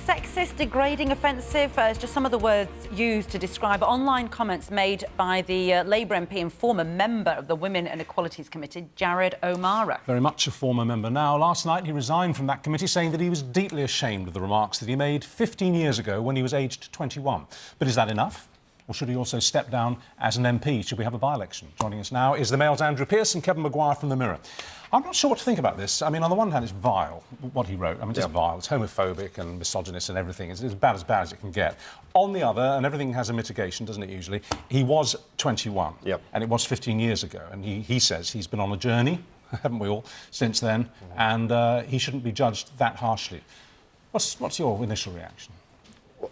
sexist, degrading, offensive? It's just some of the words used to describe online comments made by the Labour MP and former member of the Women and Equalities Committee, Jared O'Mara. Very much a former member now. Last night he resigned from that committee, saying that he was deeply ashamed of the remarks that he made 15 years ago when he was aged 21. But is that enough? Or should he also step down as an MP? Should we have a by-election? Joining us now is the Mail's Andrew Pierce and Kevin Maguire from the Mirror. I'm not sure what to think about this. I mean, on the one hand, it's vile, what he wrote. I mean, it's vile. It's homophobic and misogynist and everything. It's as bad as it can get. On the other, and everything has a mitigation, doesn't it, usually, he was 21. And it was 15 years ago. And he says he's been on a journey, haven't we all, since then, and he shouldn't be judged that harshly. What's your initial reaction?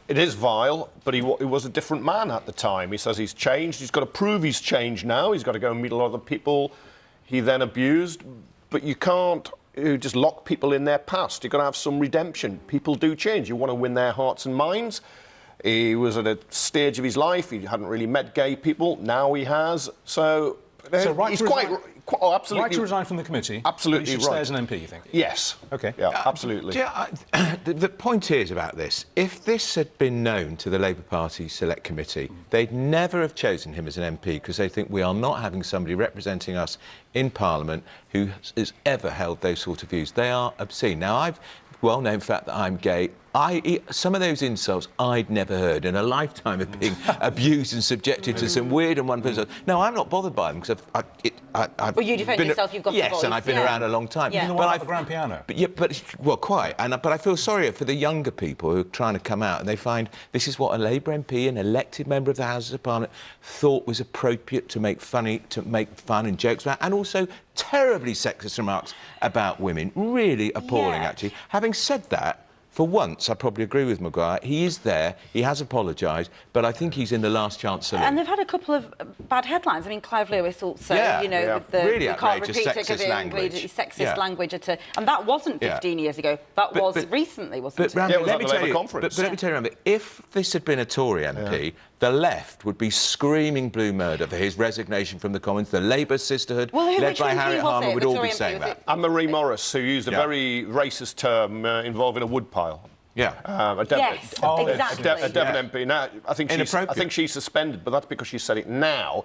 It is vile, but he was a different man at the time. He says he's changed. He's got to prove he's changed now. He's got to go and meet a lot of the people he then abused. But you can't just lock people in their past. You've got to have some redemption. People do change. You want to win their hearts and minds. He was at a stage of his life. He hadn't really met gay people. Now he has. So he's quite... Oh, absolutely. Right to resign from the committee. Absolutely he should stay as an MP, you think? Yes. OK. Yeah, absolutely. The point is about this, if this had been known to the Labour Party Select Committee, they'd never have chosen him as an MP because they think we are not having somebody representing us in Parliament who has ever held those sort of views. They are obscene. Now, I've well-known fact that I'm gay. Some of those insults I'd never heard in a lifetime of being abused and subjected to some weird and wonderful insults. No, I'm not bothered by them because I've well, you defend yourself, you've got a voice. Yes, and I've been around a long time. Yeah. You know what, the grand piano? Well, quite. But I feel sorry for the younger people who are trying to come out and they find this is what a Labour MP, an elected member of the Houses of Parliament, thought was appropriate to make fun and jokes about, and also terribly sexist remarks about women. Really appalling, actually. Having said that, for once, I probably agree with Maguire. He is there, he has apologised, but I think he's in the last chance saloon. And they've had a couple of bad headlines. I mean, Clive Lewis also, with the... Really we can't outrageous repeat sexist it because language. Sexist language. And that wasn't 15 years ago. That was recently, wasn't it? But let me tell you, Rambo, if this had been a Tory MP, the left would be screaming blue murder for his resignation from the Commons. The Labour sisterhood, led by Harriet Harman, would all be saying that. And Marie Morris, who used a very racist term involving a woodpile. Exactly. A Devon MP. Now, I think she's suspended, but that's because she said it now.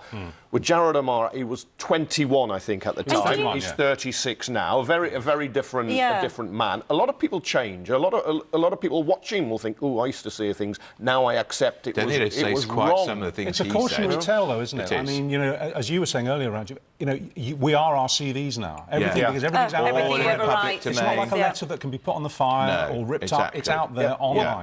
With Jared O'Mara, he was 21, I think, at the time. He's 36 now. A very different, a different man. A lot of people change. A lot of people watching will think, "Oh, I used to say things. Now I accept it was quite wrong." Some of the things it's a cautionary tale, though, isn't it? I mean, as you were saying earlier, Andrew, we are our CVs now. Because everything's out there. Everything It's not like a letter that can be put on the fire or ripped up. It's out there online.